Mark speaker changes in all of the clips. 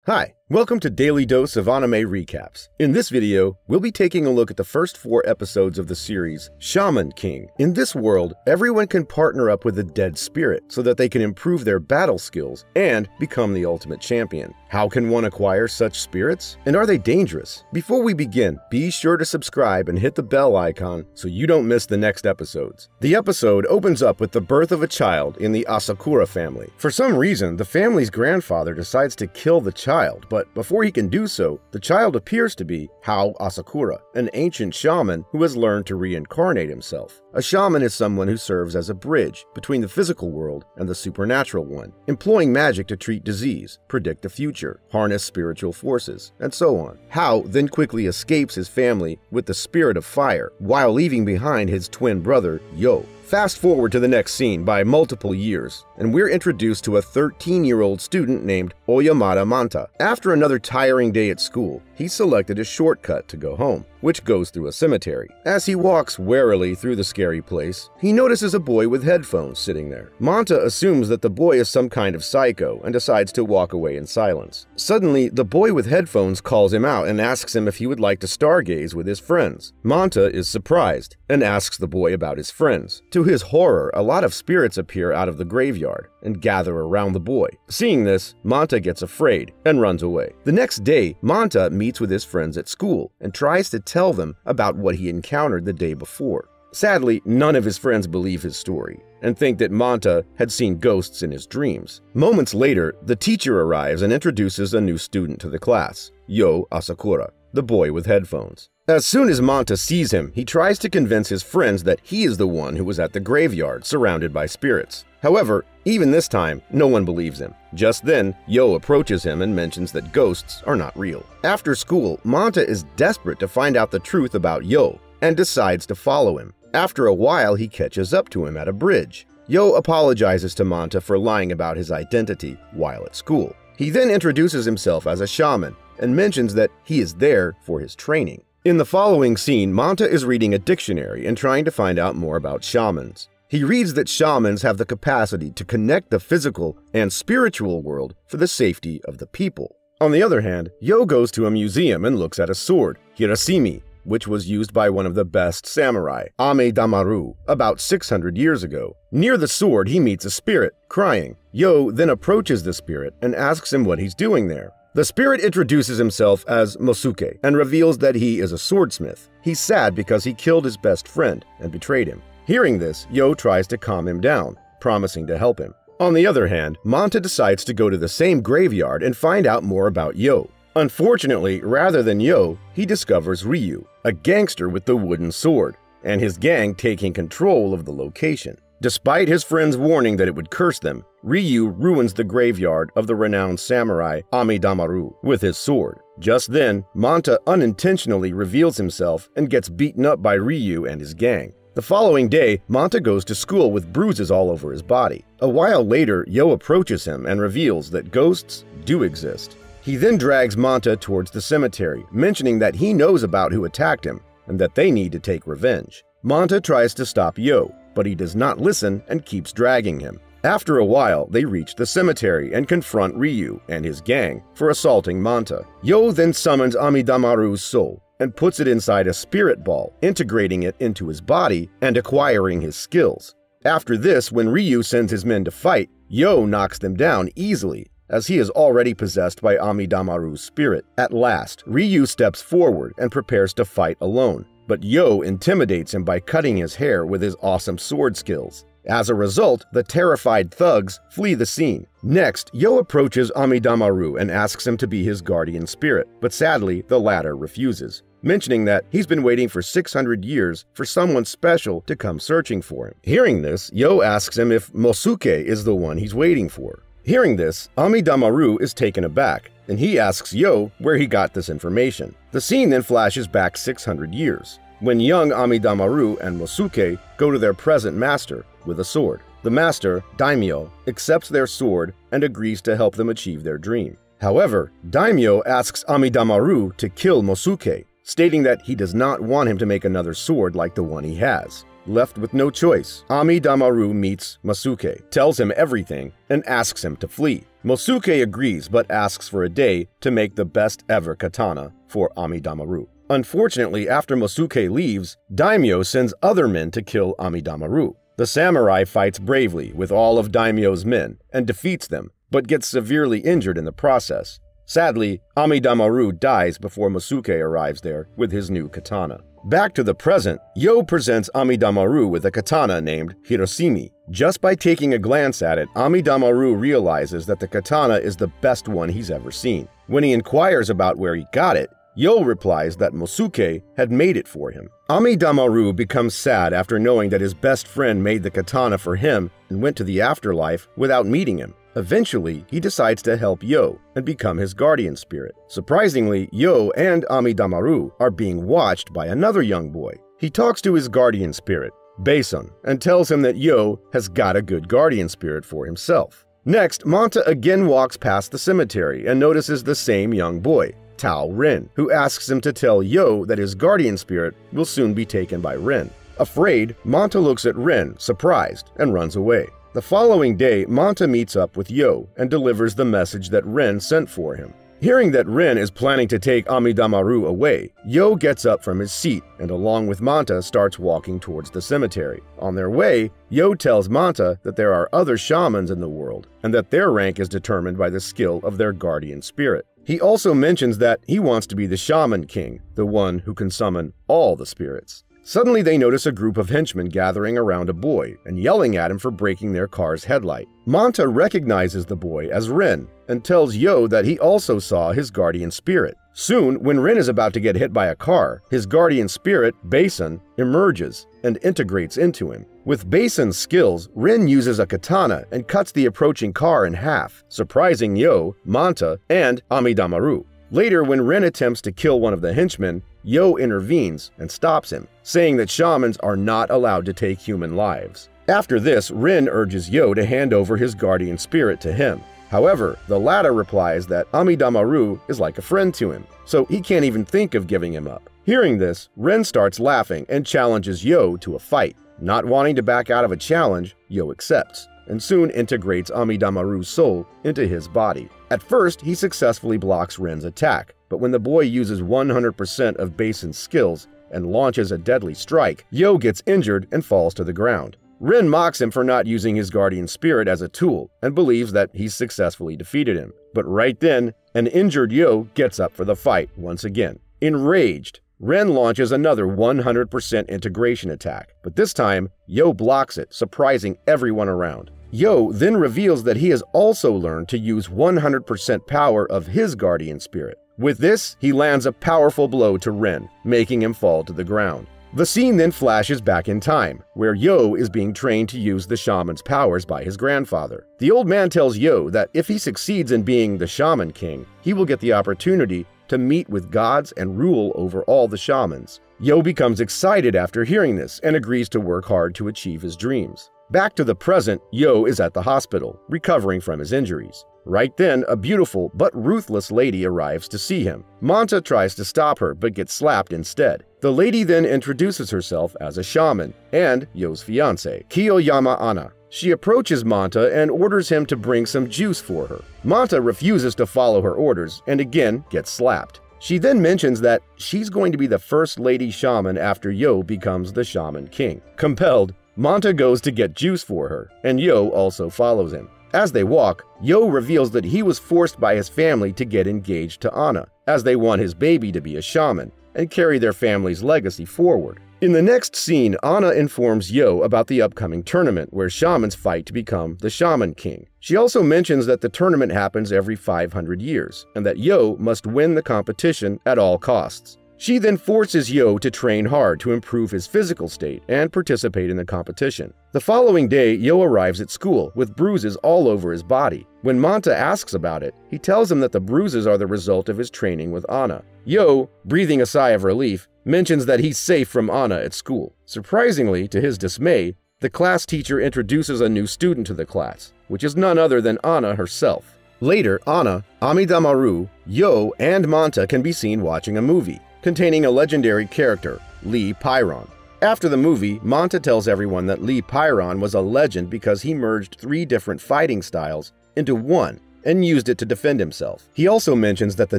Speaker 1: Hi, welcome to Daily Dose of Anime Recaps. In this video, we'll be taking a look at the first 4 episodes of the series Shaman King. In this world, everyone can partner up with a dead spirit so that they can improve their battle skills and become the ultimate champion. How can one acquire such spirits? And are they dangerous? Before we begin, be sure to subscribe and hit the bell icon so you don't miss the next episodes. The episode opens up with the birth of a child in the Asakura family. For some reason, the family's grandfather decides to kill the child, but before he can do so, the child appears to be You Asakura, an ancient shaman who has learned to reincarnate himself. A shaman is someone who serves as a bridge between the physical world and the supernatural one, employing magic to treat disease, predict the future, harness spiritual forces, and so on. Hao then quickly escapes his family with the spirit of fire, while leaving behind his twin brother, Yo. Fast forward to the next scene by multiple years, and we're introduced to a 13-year-old student named Oyamada Manta. After another tiring day at school, he selected a shortcut to go home, which goes through a cemetery. As he walks warily through the scary place, he notices a boy with headphones sitting there. Manta assumes that the boy is some kind of psycho and decides to walk away in silence. Suddenly, the boy with headphones calls him out and asks him if he would like to stargaze with his friends. Manta is surprised and asks the boy about his friends. To his horror, a lot of spirits appear out of the graveyard and gather around the boy. Seeing this, Manta gets afraid and runs away. The next day, Manta meets with his friends at school and tries to tell them about what he encountered the day before. Sadly, none of his friends believe his story and think that Manta had seen ghosts in his dreams. Moments later, the teacher arrives and introduces a new student to the class, You Asakura, the boy with headphones. As soon as Manta sees him, he tries to convince his friends that he is the one who was at the graveyard surrounded by spirits. However, even this time, no one believes him. Just then, Yo approaches him and mentions that ghosts are not real. After school, Manta is desperate to find out the truth about Yo and decides to follow him. After a while, he catches up to him at a bridge. Yo apologizes to Manta for lying about his identity while at school. He then introduces himself as a shaman and mentions that he is there for his training. In the following scene, Manta is reading a dictionary and trying to find out more about shamans. He reads that shamans have the capacity to connect the physical and spiritual world for the safety of the people. On the other hand, Yo goes to a museum and looks at a sword, Hirashimi, which was used by one of the best samurai, Amidamaru, about 600 years ago. Near the sword, he meets a spirit, crying. Yo then approaches the spirit and asks him what he's doing there. The spirit introduces himself as Mosuke and reveals that he is a swordsmith. He's sad because he killed his best friend and betrayed him. Hearing this, Yo tries to calm him down, promising to help him. On the other hand, Manta decides to go to the same graveyard and find out more about Yo. Unfortunately, rather than Yo, he discovers Ryu, a gangster with the wooden sword, and his gang taking control of the location. Despite his friends' warning that it would curse them, Ryu ruins the graveyard of the renowned samurai Amidamaru with his sword. Just then, Manta unintentionally reveals himself and gets beaten up by Ryu and his gang. The following day, Manta goes to school with bruises all over his body. A while later, Yo approaches him and reveals that ghosts do exist. He then drags Manta towards the cemetery, mentioning that he knows about who attacked him and that they need to take revenge. Manta tries to stop Yo, but he does not listen and keeps dragging him. After a while, they reach the cemetery and confront Ryu and his gang for assaulting Manta. Yo then summons Amidamaru's soul and puts it inside a spirit ball, integrating it into his body and acquiring his skills. After this, when Ryu sends his men to fight, Yo knocks them down easily, as he is already possessed by Amidamaru's spirit. At last, Ryu steps forward and prepares to fight alone, but Yo intimidates him by cutting his hair with his awesome sword skills. As a result, the terrified thugs flee the scene. Next, Yo approaches Amidamaru and asks him to be his guardian spirit, but sadly, the latter refuses, mentioning that he's been waiting for 600 years for someone special to come searching for him. Hearing this, Yo asks him if Mosuke is the one he's waiting for. Hearing this, Amidamaru is taken aback, and he asks Yo where he got this information. The scene then flashes back 600 years, when young Amidamaru and Mosuke go to their present master with a sword. The master, Daimyo, accepts their sword and agrees to help them achieve their dream. However, Daimyo asks Amidamaru to kill Mosuke, stating that he does not want him to make another sword like the one he has. left with no choice, Amidamaru meets Masuke, tells him everything, and asks him to flee. Masuke agrees but asks for a day to make the best ever katana for Amidamaru. Unfortunately, after Masuke leaves, Daimyo sends other men to kill Amidamaru. The samurai fights bravely with all of Daimyo's men and defeats them, but gets severely injured in the process. Sadly, Amidamaru dies before Masuke arrives there with his new katana. Back to the present, Yo presents Amidamaru with a katana named Hiroshimi. Just by taking a glance at it, Amidamaru realizes that the katana is the best one he's ever seen. When he inquires about where he got it, Yo replies that Masuke had made it for him. Amidamaru becomes sad after knowing that his best friend made the katana for him and went to the afterlife without meeting him. Eventually, he decides to help Yo and become his guardian spirit. Surprisingly, Yo and Amidamaru are being watched by another young boy. He talks to his guardian spirit, Bason, and tells him that Yo has got a good guardian spirit for himself. Next, Manta again walks past the cemetery and notices the same young boy, Tao Rin, who asks him to tell Yo that his guardian spirit will soon be taken by Rin. Afraid, Manta looks at Rin, surprised, and runs away. The following day, Manta meets up with Yo and delivers the message that Rin sent for him. Hearing that Rin is planning to take Amidamaru away, Yo gets up from his seat and along with Manta starts walking towards the cemetery. On their way, Yo tells Manta that there are other shamans in the world and that their rank is determined by the skill of their guardian spirit. He also mentions that he wants to be the Shaman King, the one who can summon all the spirits. Suddenly they notice a group of henchmen gathering around a boy and yelling at him for breaking their car's headlight. Manta recognizes the boy as Rin and tells Yo that he also saw his guardian spirit. Soon, when Rin is about to get hit by a car, his guardian spirit, Bason, emerges and integrates into him. With Bason's skills, Rin uses a katana and cuts the approaching car in half, surprising Yo, Manta, and Amidamaru. Later, when Rin attempts to kill one of the henchmen, Yo intervenes and stops him, saying that shamans are not allowed to take human lives. After this, Rin urges Yo to hand over his guardian spirit to him. However, the latter replies that Amidamaru is like a friend to him, so he can't even think of giving him up. Hearing this, Rin starts laughing and challenges Yo to a fight. Not wanting to back out of a challenge, Yo accepts, and soon integrates Amidamaru's soul into his body. At first, he successfully blocks Rin's attack, but when the boy uses 100% of Bason's skills and launches a deadly strike, Yo gets injured and falls to the ground. Rin mocks him for not using his guardian spirit as a tool and believes that he's successfully defeated him. But right then, an injured Yo gets up for the fight once again. Enraged, Rin launches another 100% integration attack, but this time, Yo blocks it, surprising everyone around. Yo then reveals that he has also learned to use 100% power of his guardian spirit. With this, he lands a powerful blow to Rin, making him fall to the ground. The scene then flashes back in time, where Yo is being trained to use the shaman's powers by his grandfather. The old man tells Yo that if he succeeds in being the Shaman King, he will get the opportunity to meet with gods and rule over all the shamans. Yo becomes excited after hearing this and agrees to work hard to achieve his dreams. Back to the present, Yo is at the hospital, recovering from his injuries. Right then, a beautiful but ruthless lady arrives to see him. Manta tries to stop her but gets slapped instead. The lady then introduces herself as a shaman and Yo's fiancé, Kiyoyama Anna. She approaches Manta and orders him to bring some juice for her. Manta refuses to follow her orders and again gets slapped. She then mentions that she's going to be the first lady shaman after Yo becomes the Shaman King. Compelled, Manta goes to get juice for her, and Yo also follows him. As they walk, Yo reveals that he was forced by his family to get engaged to Anna, as they want his baby to be a shaman and carry their family's legacy forward. In the next scene, Anna informs Yo about the upcoming tournament where shamans fight to become the Shaman King. She also mentions that the tournament happens every 500 years, and that Yo must win the competition at all costs. She then forces Yo to train hard to improve his physical state and participate in the competition. The following day, Yo arrives at school with bruises all over his body. When Manta asks about it, he tells him that the bruises are the result of his training with Anna. Yo, breathing a sigh of relief, mentions that he's safe from Anna at school. Surprisingly, to his dismay, the class teacher introduces a new student to the class, which is none other than Anna herself. Later, Anna, Amidamaru, Yo, and Manta can be seen watching a movie containing a legendary character, Lee Pyron. After the movie, Manta tells everyone that Lee Pyron was a legend because he merged 3 different fighting styles into one and used it to defend himself. He also mentions that the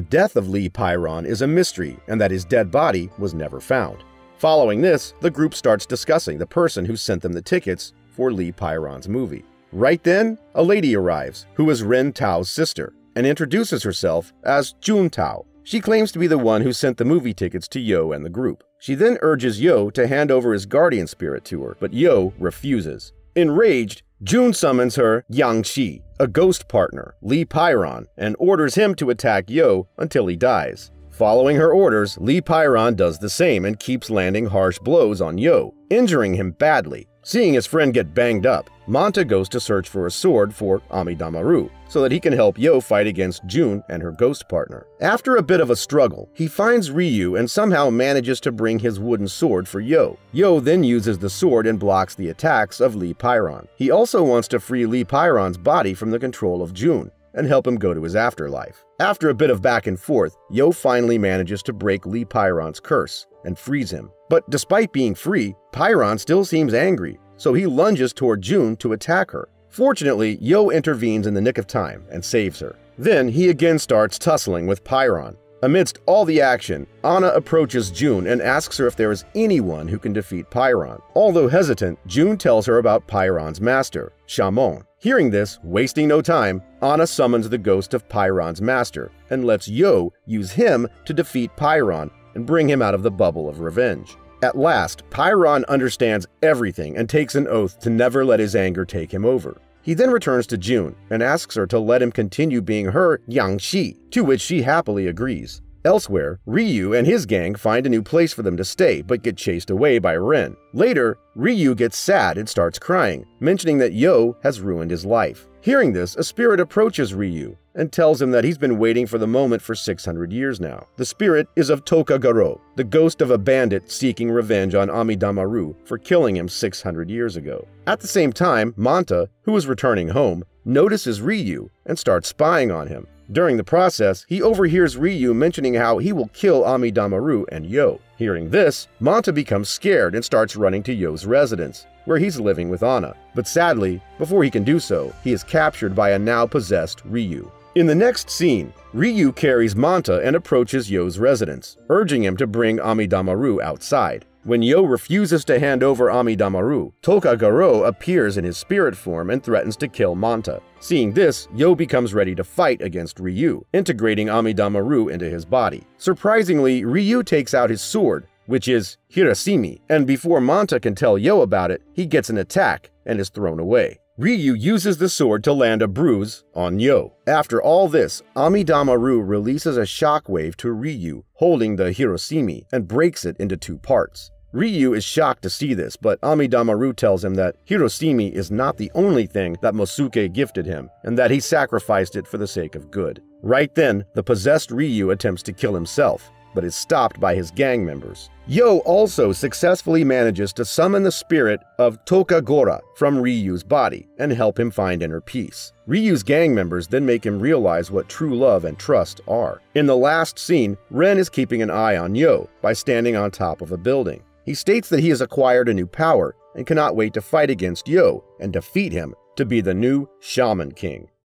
Speaker 1: death of Lee Pyron is a mystery and that his dead body was never found. Following this, the group starts discussing the person who sent them the tickets for Lee Pyron's movie. Right then, a lady arrives, who is Ren Tao's sister, and introduces herself as Jun Tao. She claims to be the one who sent the movie tickets to Yo and the group. She then urges Yo to hand over his guardian spirit to her, but Yo refuses. Enraged, Jun summons her Yang Shi, a ghost partner, Lee Pyron, and orders him to attack Yo until he dies. Following her orders, Lee Pyron does the same and keeps landing harsh blows on Yo, injuring him badly. Seeing his friend get banged up, Manta goes to search for a sword for Amidamaru, so that he can help Yo fight against Jun and her ghost partner. After a bit of a struggle, he finds Ryu and somehow manages to bring his wooden sword for Yo. Yo then uses the sword and blocks the attacks of Lee Pyron. He also wants to free Lee Pyron's body from the control of Jun and help him go to his afterlife. After a bit of back and forth, Yo finally manages to break Lee Pyron's curse and frees him. But despite being free, Pyron still seems angry, so he lunges toward Jun to attack her. Fortunately, Yo intervenes in the nick of time and saves her. Then he again starts tussling with Pyron. Amidst all the action, Anna approaches Jun and asks her if there is anyone who can defeat Pyron. Although hesitant, Jun tells her about Pyron's master, Shaman. Hearing this, wasting no time, Anna summons the ghost of Pyron's master and lets Yo use him to defeat Pyron and bring him out of the bubble of revenge. At last, Pyron understands everything and takes an oath to never let his anger take him over. He then returns to Jun and asks her to let him continue being her Yang Shi, to which she happily agrees. Elsewhere, Ryu and his gang find a new place for them to stay but get chased away by Ren. Later, Ryu gets sad and starts crying, mentioning that Yo has ruined his life. Hearing this, a spirit approaches Ryu and tells him that he's been waiting for the moment for 600 years now. The spirit is of Tokagaro, the ghost of a bandit seeking revenge on Amidamaru for killing him 600 years ago. At the same time, Manta, who is returning home, notices Ryu and starts spying on him. During the process, he overhears Ryu mentioning how he will kill Amidamaru and Yo. Hearing this, Manta becomes scared and starts running to Yo's residence, where he's living with Anna. But sadly, before he can do so, he is captured by a now possessed Ryu. In the next scene, Ryu carries Manta and approaches Yo's residence, urging him to bring Amidamaru outside. When Yo refuses to hand over Amidamaru, Tokagaro appears in his spirit form and threatens to kill Manta. Seeing this, Yo becomes ready to fight against Ryu, integrating Amidamaru into his body. Surprisingly, Ryu takes out his sword, which is Hirosimi, and before Manta can tell Yo about it, he gets an attack and is thrown away. Ryu uses the sword to land a bruise on Yo. After all this, Amidamaru releases a shockwave to Ryu, holding the Hirosimi, and breaks it into 2 parts. Ryu is shocked to see this, but Amidamaru tells him that Hirosimi is not the only thing that Mosuke gifted him, and that he sacrificed it for the sake of good. Right then, the possessed Ryu attempts to kill himself, but is stopped by his gang members. Yo also successfully manages to summon the spirit of Tokagora from Ryu's body and help him find inner peace. Ryu's gang members then make him realize what true love and trust are. In the last scene, Ren is keeping an eye on Yo by standing on top of a building. He states that he has acquired a new power and cannot wait to fight against Yo and defeat him to be the new Shaman King.